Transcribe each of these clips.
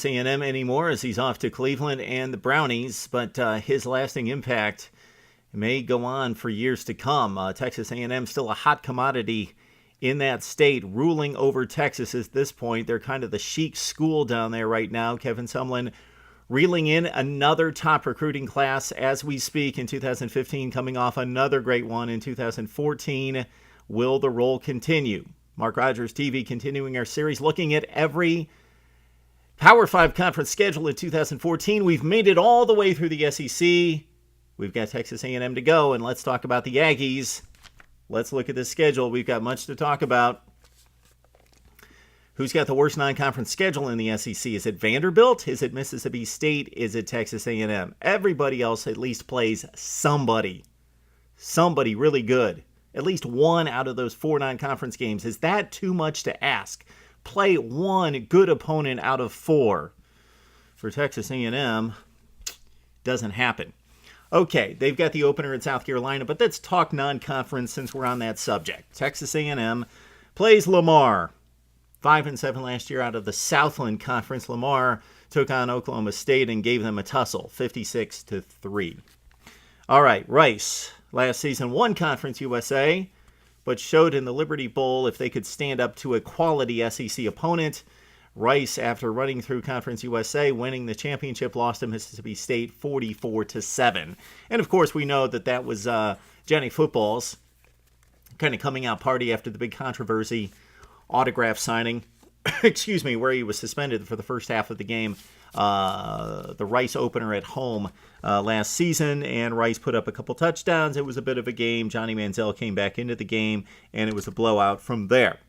A&M anymore as he's off to Cleveland and the Brownies, but his lasting impact may go on for years to come. Texas A&M still a hot commodity in that state, ruling over Texas at this point. They're kind of the chic school down there right now. Kevin Sumlin reeling in another top recruiting class as we speak in 2015, coming off another great one in 2014. Will the roll continue? Mark Rogers TV continuing our series looking at every Power 5 conference schedule in 2014. We've made it all the way through the SEC. We've got Texas A&M to go, and let's talk about the Aggies. Let's look at this schedule. We've got much to talk about. Who's got the worst non-conference schedule in the SEC? Is it Vanderbilt? Is it Mississippi State? Is it Texas A&M? Everybody else at least plays somebody really good. At least one out of those 4 non-conference games. Is that too much to ask? Play one good opponent out of 4. For Texas A&M, doesn't happen. Okay, they've got the opener in South Carolina, but let's talk non-conference since we're on that subject. Texas A&M plays Lamar. 5-7 last year out of the Southland Conference. Lamar took on Oklahoma State and gave them a tussle, 56-3. All right, Rice last season won Conference USA, but showed in the Liberty Bowl if they could stand up to a quality SEC opponent. Rice, after running through Conference USA, winning the championship, lost to Mississippi State 44-7. And of course, we know that was Johnny Football's kind of coming out party after the big controversy autograph signing, where he was suspended for the first half of the game, the Rice opener at home last season, and Rice put up a couple touchdowns. It was a bit of a game. Johnny Manziel came back into the game, and it was a blowout from there.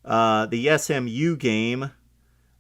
The SMU game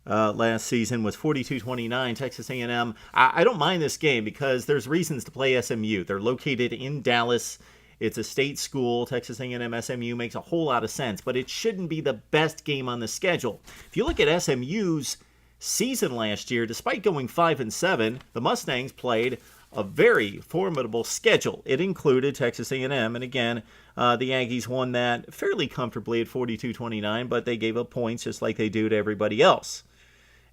last season was 42-29, Texas A&M. I don't mind this game because there's reasons to play SMU. They're located in Dallas. It's a state school. Texas A&M SMU makes a whole lot of sense, but it shouldn't be the best game on the schedule. If you look at SMU's season last year, despite going 5-7, the Mustangs played a very formidable schedule. It included Texas A&M, and again, the Aggies won that fairly comfortably at 42-29, but they gave up points just like they do to everybody else.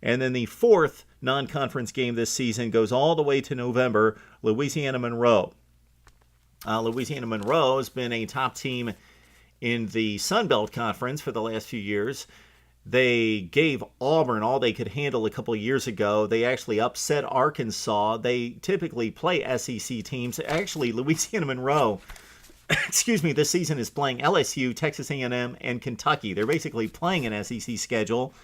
And then the 4th non-conference game this season goes all the way to November, Louisiana Monroe. Louisiana Monroe has been a top team in the Sun Belt Conference for the last few years. They gave Auburn all they could handle a couple of years ago. They actually upset Arkansas. They typically play SEC teams. Actually, Louisiana Monroe, this season is playing LSU, Texas A&M, and Kentucky. They're basically playing an SEC schedule,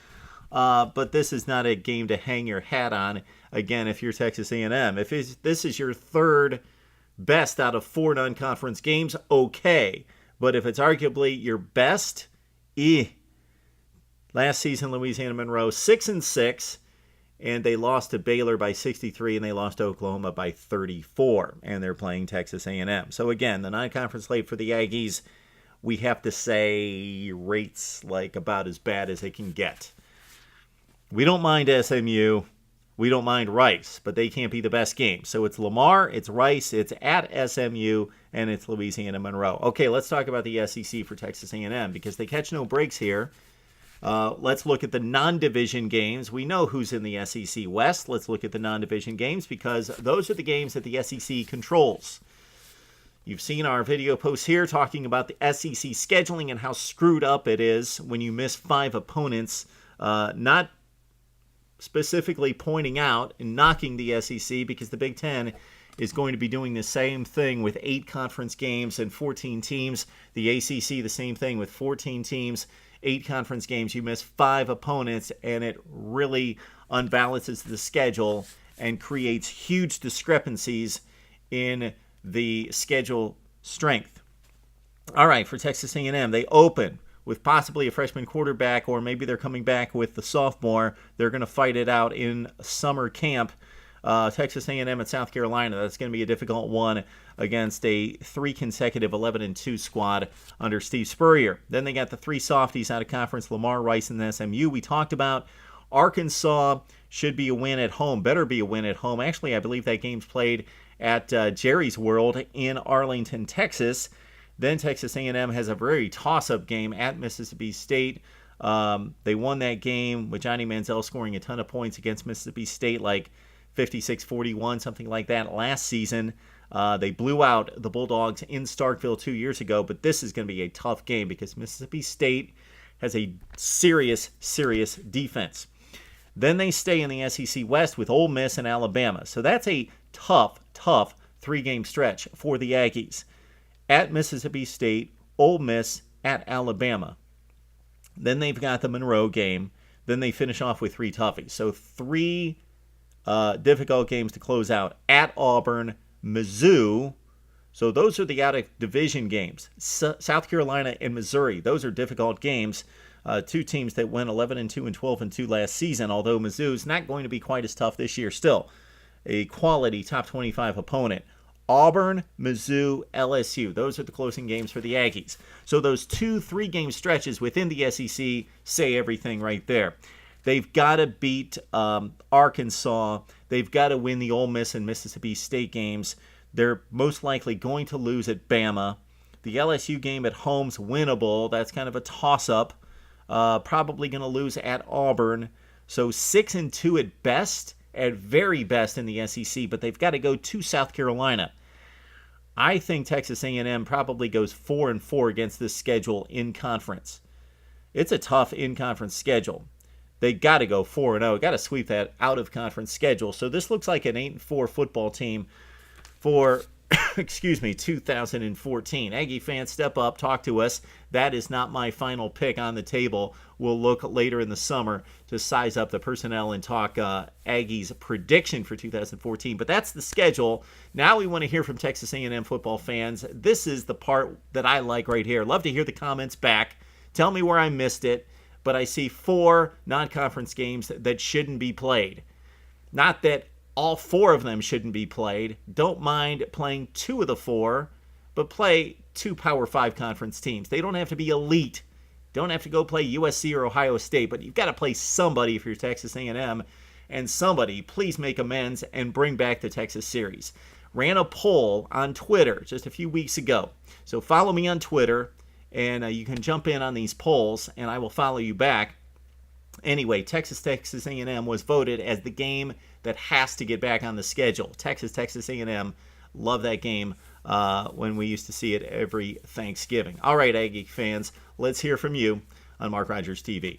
but this is not a game to hang your hat on, again, if you're Texas A&M. If this is your 3rd best out of 4 non-conference games, okay. But if it's arguably your best, Last season, Louisiana Monroe 6-6, and they lost to Baylor by 63, and they lost to Oklahoma by 34, and they're playing Texas A&M. So again, the non-conference slate for the Aggies, we have to say rates like about as bad as it can get. We don't mind SMU. We don't mind Rice, but they can't be the best game. So it's Lamar, it's Rice, it's at SMU, and it's Louisiana Monroe. Okay, let's talk about the SEC for Texas A&M because they catch no breaks here. Let's look at the non-division games. We know who's in the SEC West. Let's look at the non-division games because those are the games that the SEC controls. You've seen our video posts here talking about the SEC scheduling and how screwed up it is when you miss 5 opponents, not specifically pointing out and knocking the SEC because the Big Ten is going to be doing the same thing with 8 conference games and 14 teams. The ACC, the same thing with 14 teams, 8 conference games. You miss 5 opponents, and it really unbalances the schedule and creates huge discrepancies in the schedule strength. All right, for Texas A&M, they open with possibly a freshman quarterback, or maybe they're coming back with the sophomore. They're going to fight it out in summer camp. Texas A&M at South Carolina, that's going to be a difficult one against a 3 consecutive 11-2 squad under Steve Spurrier. Then they got the 3 softies out of conference, Lamar, Rice, and SMU. We talked about Arkansas should be a win at home, better be a win at home. Actually, I believe that game's played at Jerry's World in Arlington, Texas. Then Texas A&M has a very toss-up game at Mississippi State. They won that game with Johnny Manziel scoring a ton of points against Mississippi State, like 56-41, something like that last season. They blew out the Bulldogs in Starkville 2 years ago, but this is going to be a tough game because Mississippi State has a serious, serious defense. Then they stay in the SEC West with Ole Miss and Alabama. So that's a tough, tough three-game stretch for the Aggies. At Mississippi State, Ole Miss, at Alabama. Then they've got the Monroe game. Then they finish off with three toughies. So three difficult games to close out. At Auburn, Mizzou. So those are the out-of-division games. South Carolina and Missouri. Those are difficult games. Two teams that went 11-2 and 12-2 last season, although Mizzou's not going to be quite as tough this year. Still, a quality top 25 opponent. Auburn, Mizzou, LSU. Those are the closing games for the Aggies. So those 2-3 game stretches within the SEC say everything right there. They've got to beat Arkansas. They've got to win the Ole Miss and Mississippi State games. They're most likely going to lose at Bama. The LSU game at home's winnable. That's kind of a toss-up. Probably going to lose at Auburn. So 6-2 at best, at very best in the SEC, but they've got to go to South Carolina. I think Texas A&M probably goes 4-4 against this schedule in conference. It's a tough in-conference schedule. They got to go 4-0. Got to sweep that out-of-conference schedule. So this looks like an 8-4 football team for 2014. Aggie fans, step up, talk to us. That is not my final pick on the table. We'll look later in the summer to size up the personnel and talk Aggie's prediction for 2014. But that's the schedule. Now we want to hear from Texas A&M football fans. This is the part that I like right here. Love to hear the comments back. Tell me where I missed it. But I see 4 non-conference games that shouldn't be played. Not that all 4 of them shouldn't be played. Don't mind playing 2 of the 4, but play 2 Power 5 conference teams. They don't have to be elite. Don't have to go play USC or Ohio State, but you've got to play somebody if you're Texas A&M, and somebody, please make amends and bring back the Texas series. Ran a poll on Twitter just a few weeks ago. So follow me on Twitter, and you can jump in on these polls, and I will follow you back. Anyway, Texas A&M was voted as the game that has to get back on the schedule. Texas A&M. Love that game when we used to see it every Thanksgiving. All right, Aggie fans, let's hear from you on Mark Rogers TV.